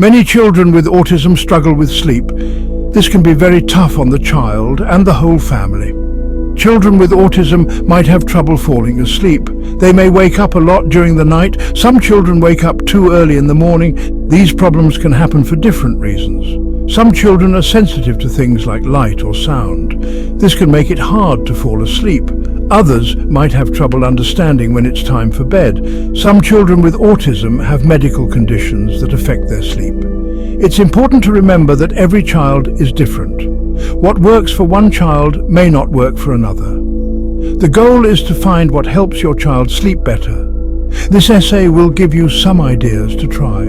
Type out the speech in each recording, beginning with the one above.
Many children with autism struggle with sleep. This can be very tough on the child and the whole family. Children with autism might have trouble falling asleep. They may wake up a lot during the night. Some children wake up too early in the morning. These problems can happen for different reasons. Some children are sensitive to things like light or sound. This can make it hard to fall asleep. Others might have trouble understanding when it's time for bed. Some children with autism have medical conditions that affect their sleep. It's important to remember that every child is different. What works for one child may not work for another. The goal is to find what helps your child sleep better. This essay will give you some ideas to try.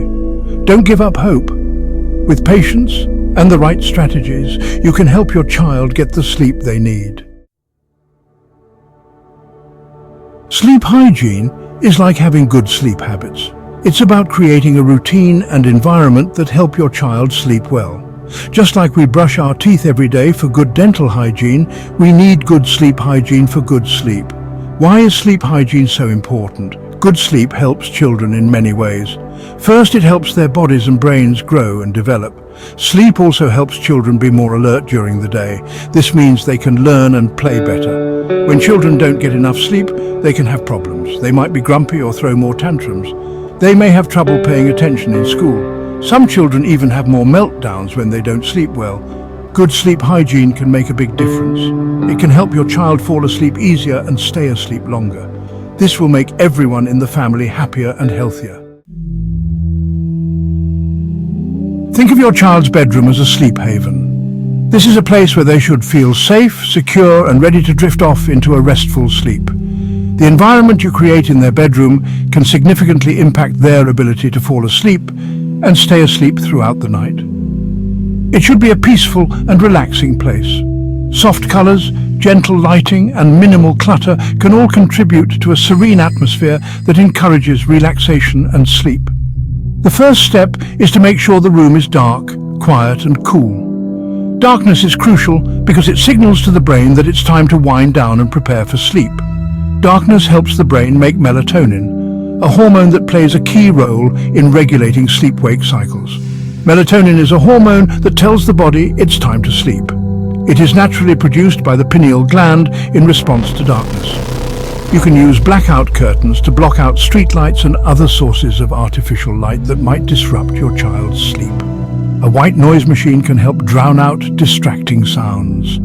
Don't give up hope. With patience and the right strategies, you can help your child get the sleep they need. Sleep hygiene is like having good sleep habits. It's about creating a routine and environment that help your child sleep well. Just like we brush our teeth every day for good dental hygiene, we need good sleep hygiene for good sleep. Why is sleep hygiene so important? Good sleep helps children in many ways. First, it helps their bodies and brains grow and develop. Sleep also helps children be more alert during the day. This means they can learn and play better. When children don't get enough sleep, they can have problems. They might be grumpy or throw more tantrums. They may have trouble paying attention in school. Some children even have more meltdowns when they don't sleep well. Good sleep hygiene can make a big difference. It can help your child fall asleep easier and stay asleep longer. This will make everyone in the family happier and healthier. Think of your child's bedroom as a sleep haven. This is a place where they should feel safe, secure, and ready to drift off into a restful sleep. The environment you create in their bedroom can significantly impact their ability to fall asleep and stay asleep throughout the night. It should be a peaceful and relaxing place. Soft colors, gentle lighting, and minimal clutter can all contribute to a serene atmosphere that encourages relaxation and sleep. The first step is to make sure the room is dark, quiet, and cool. Darkness is crucial because it signals to the brain that it's time to wind down and prepare for sleep. Darkness helps the brain make melatonin, a hormone that plays a key role in regulating sleep-wake cycles. Melatonin is a hormone that tells the body it's time to sleep. It is naturally produced by the pineal gland in response to darkness. You can use blackout curtains to block out streetlights and other sources of artificial light that might disrupt your child's sleep. A white noise machine can help drown out distracting sounds.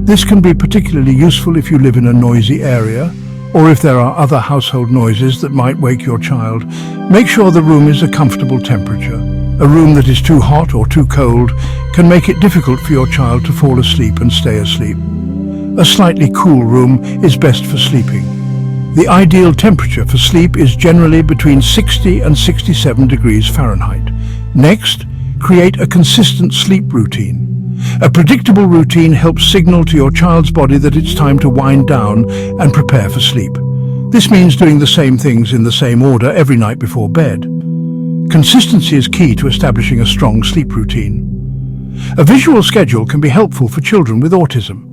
This can be particularly useful if you live in a noisy area or if there are other household noises that might wake your child. Make sure the room is a comfortable temperature. A room that is too hot or too cold can make it difficult for your child to fall asleep and stay asleep. A slightly cool room is best for sleeping. The ideal temperature for sleep is generally between 60 and 67 degrees Fahrenheit. Next, create a consistent sleep routine. A predictable routine helps signal to your child's body that it's time to wind down and prepare for sleep. This means doing the same things in the same order every night before bed. Consistency is key to establishing a strong sleep routine. A visual schedule can be helpful for children with autism.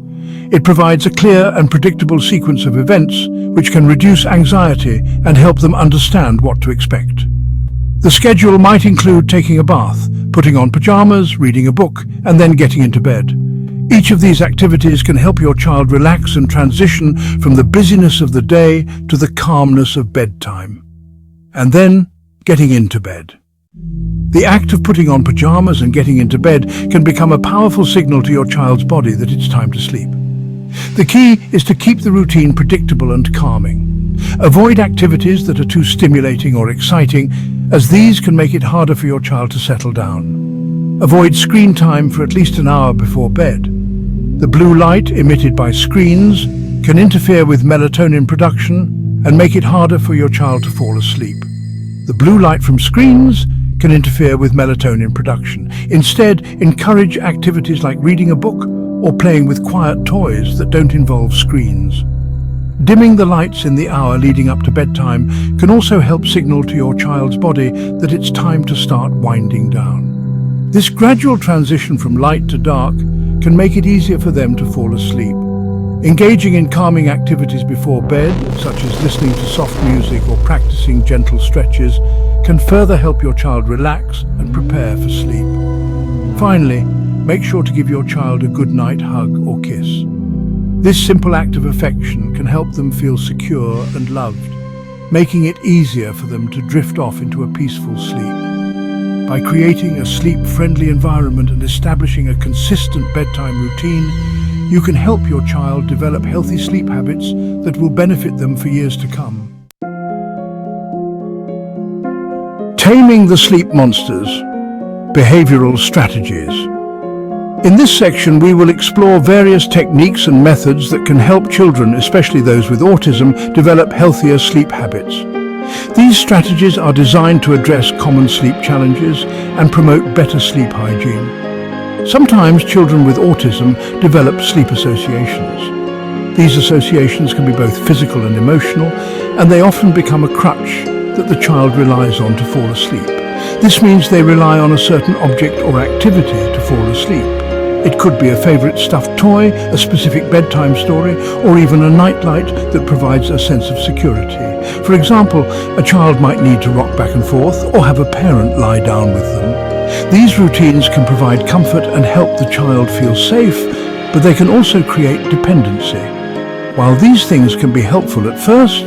It provides a clear and predictable sequence of events which can reduce anxiety and help them understand what to expect. The schedule might include taking a bath, putting on pajamas, reading a book, and then getting into bed. Each of these activities can help your child relax and transition from the busyness of the day to the calmness of bedtime. And then, getting into bed. The act of putting on pajamas and getting into bed can become a powerful signal to your child's body that it's time to sleep. The key is to keep the routine predictable and calming. Avoid activities that are too stimulating or exciting, as these can make it harder for your child to settle down. Avoid screen time for at least an hour before bed. The blue light emitted by screens can interfere with melatonin production and make it harder for your child to fall asleep. The blue light from screens can interfere with melatonin production. Instead, encourage activities like reading a book or playing with quiet toys that don't involve screens. Dimming the lights in the hour leading up to bedtime can also help signal to your child's body that it's time to start winding down. This gradual transition from light to dark can make it easier for them to fall asleep. Engaging in calming activities before bed, such as listening to soft music or practicing gentle stretches, can further help your child relax and prepare for sleep. Finally, make sure to give your child a good night hug or kiss. This simple act of affection can help them feel secure and loved, making it easier for them to drift off into a peaceful sleep. By creating a sleep-friendly environment and establishing a consistent bedtime routine, you can help your child develop healthy sleep habits that will benefit them for years to come. Taming the sleep monsters. Behavioral strategies. In this section, we will explore various techniques and methods that can help children, especially those with autism, develop healthier sleep habits. These strategies are designed to address common sleep challenges and promote better sleep hygiene. Sometimes children with autism develop sleep associations. These associations can be both physical and emotional, and they often become a crutch that the child relies on to fall asleep. This means they rely on a certain object or activity to fall asleep. It could be a favorite stuffed toy, a specific bedtime story, or even a nightlight that provides a sense of security. For example, a child might need to rock back and forth or have a parent lie down with them. These routines can provide comfort and help the child feel safe, but they can also create dependency. While these things can be helpful at first,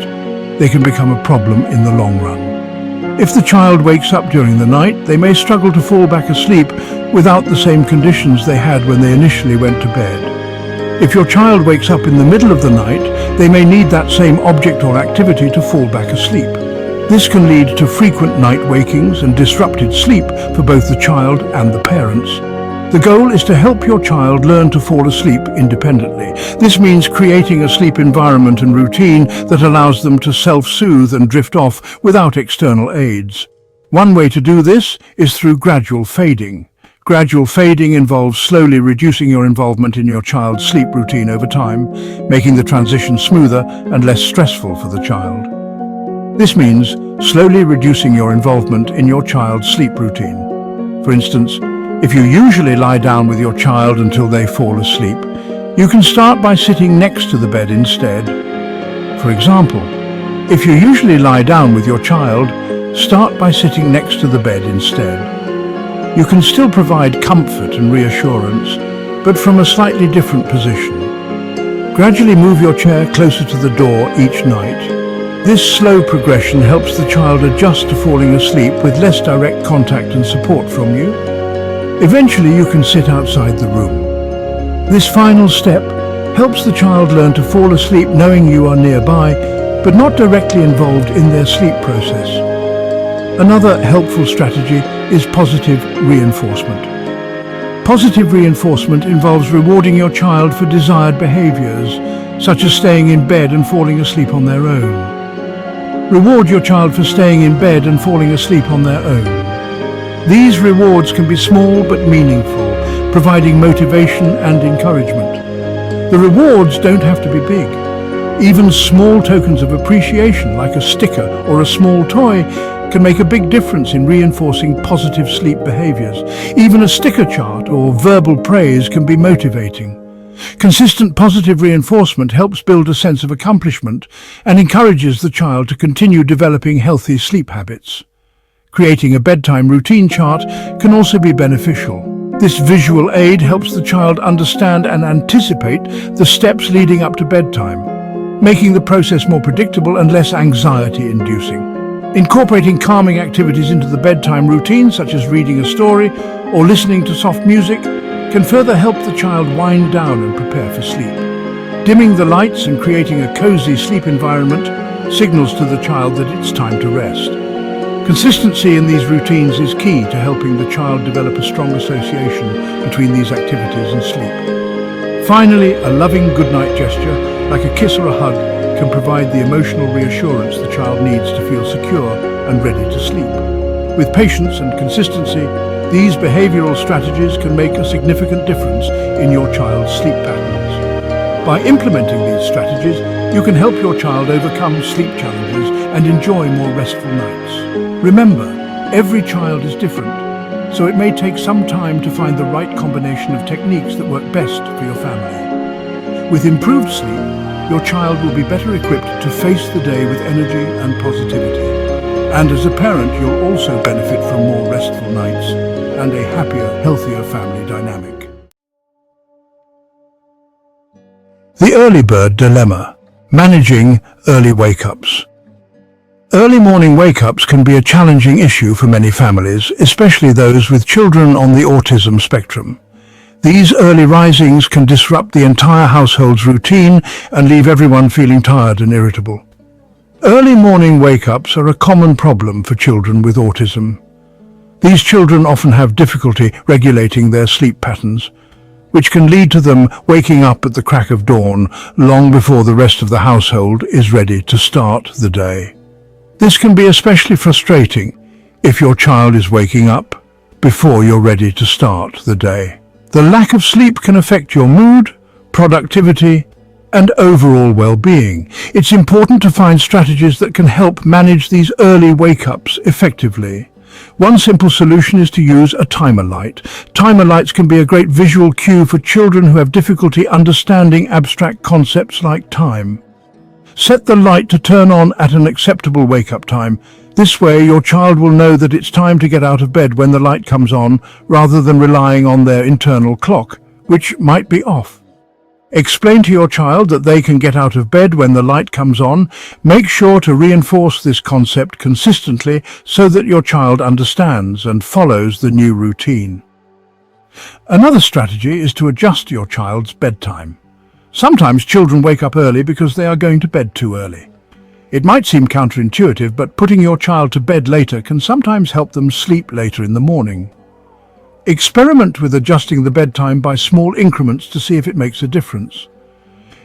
they can become a problem in the long run. If the child wakes up during the night, they may struggle to fall back asleep without the same conditions they had when they initially went to bed. If your child wakes up in the middle of the night, they may need that same object or activity to fall back asleep. This can lead to frequent night wakings and disrupted sleep for both the child and the parents. The goal is to help your child learn to fall asleep independently. This means creating a sleep environment and routine that allows them to self-soothe and drift off without external aids. One way to do this is through gradual fading. Gradual fading involves slowly reducing your involvement in your child's sleep routine over time, making the transition smoother and less stressful for the child. This means slowly reducing your involvement in your child's sleep routine. For instance, if you usually lie down with your child until they fall asleep, you can start by sitting next to the bed instead. For example, if you usually lie down with your child, start by sitting next to the bed instead. You can still provide comfort and reassurance, but from a slightly different position. Gradually move your chair closer to the door each night. This slow progression helps the child adjust to falling asleep with less direct contact and support from you. Eventually, you can sit outside the room. This final step helps the child learn to fall asleep knowing you are nearby, but not directly involved in their sleep process. Another helpful strategy is positive reinforcement. Positive reinforcement involves rewarding your child for desired behaviors, such as staying in bed and falling asleep on their own. Reward your child for staying in bed and falling asleep on their own. These rewards can be small but meaningful, providing motivation and encouragement. The rewards don't have to be big. Even small tokens of appreciation, like a sticker or a small toy, can make a big difference in reinforcing positive sleep behaviors. Even a sticker chart or verbal praise can be motivating. Consistent positive reinforcement helps build a sense of accomplishment and encourages the child to continue developing healthy sleep habits. Creating a bedtime routine chart can also be beneficial. This visual aid helps the child understand and anticipate the steps leading up to bedtime, making the process more predictable and less anxiety-inducing. Incorporating calming activities into the bedtime routine, such as reading a story or listening to soft music, can further help the child wind down and prepare for sleep. Dimming the lights and creating a cozy sleep environment signals to the child that it's time to rest. Consistency in these routines is key to helping the child develop a strong association between these activities and sleep. Finally, a loving goodnight gesture, like a kiss or a hug, can provide the emotional reassurance the child needs to feel secure and ready to sleep. With patience and consistency, these behavioral strategies can make a significant difference in your child's sleep patterns. By implementing these strategies, you can help your child overcome sleep challenges and enjoy more restful nights. Remember, every child is different, so it may take some time to find the right combination of techniques that work best for your family. With improved sleep, your child will be better equipped to face the day with energy and positivity. And as a parent, you'll also benefit from more restful nights and a happier, healthier family dynamic. The early bird dilemma: managing early wake-ups. Early morning wake-ups can be a challenging issue for many families, especially those with children on the autism spectrum. These early risings can disrupt the entire household's routine and leave everyone feeling tired and irritable. Early morning wake-ups are a common problem for children with autism. These children often have difficulty regulating their sleep patterns, which can lead to them waking up at the crack of dawn long before the rest of the household is ready to start the day. This can be especially frustrating if your child is waking up before you're ready to start the day. The lack of sleep can affect your mood, productivity, and overall well-being. It's important to find strategies that can help manage these early wake-ups effectively. One simple solution is to use a timer light. Timer lights can be a great visual cue for children who have difficulty understanding abstract concepts like time. Set the light to turn on at an acceptable wake-up time. This way, your child will know that it's time to get out of bed when the light comes on, rather than relying on their internal clock, which might be off. Explain to your child that they can get out of bed when the light comes on. Make sure to reinforce this concept consistently so that your child understands and follows the new routine. Another strategy is to adjust your child's bedtime. Sometimes children wake up early because they are going to bed too early. It might seem counterintuitive, but putting your child to bed later can sometimes help them sleep later in the morning. Experiment with adjusting the bedtime by small increments to see if it makes a difference.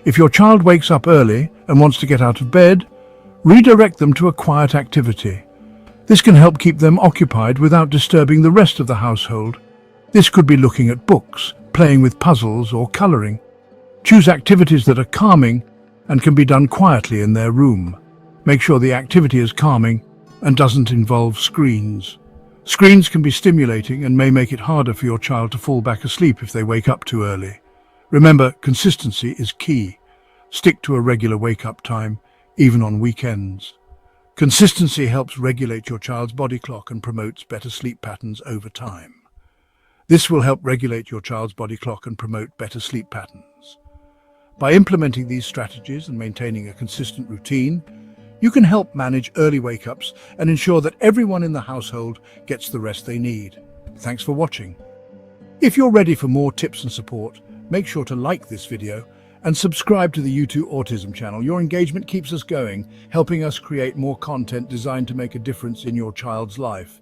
If your child wakes up early and wants to get out of bed, redirect them to a quiet activity. This can help keep them occupied without disturbing the rest of the household. This could be looking at books, playing with puzzles, or coloring. Choose activities that are calming and can be done quietly in their room. Make sure the activity is calming and doesn't involve screens. Screens can be stimulating and may make it harder for your child to fall back asleep if they wake up too early. Remember, consistency is key. Stick to a regular wake-up time, even on weekends. Consistency helps regulate your child's body clock and promotes better sleep patterns over time. This will help regulate your child's body clock and promote better sleep patterns. By implementing these strategies and maintaining a consistent routine, you can help manage early wake-ups and ensure that everyone in the household gets the rest they need. Thanks for watching. If you're ready for more tips and support, make sure to like this video and subscribe to the U2 Autism channel. Your engagement keeps us going, helping us create more content designed to make a difference in your child's life.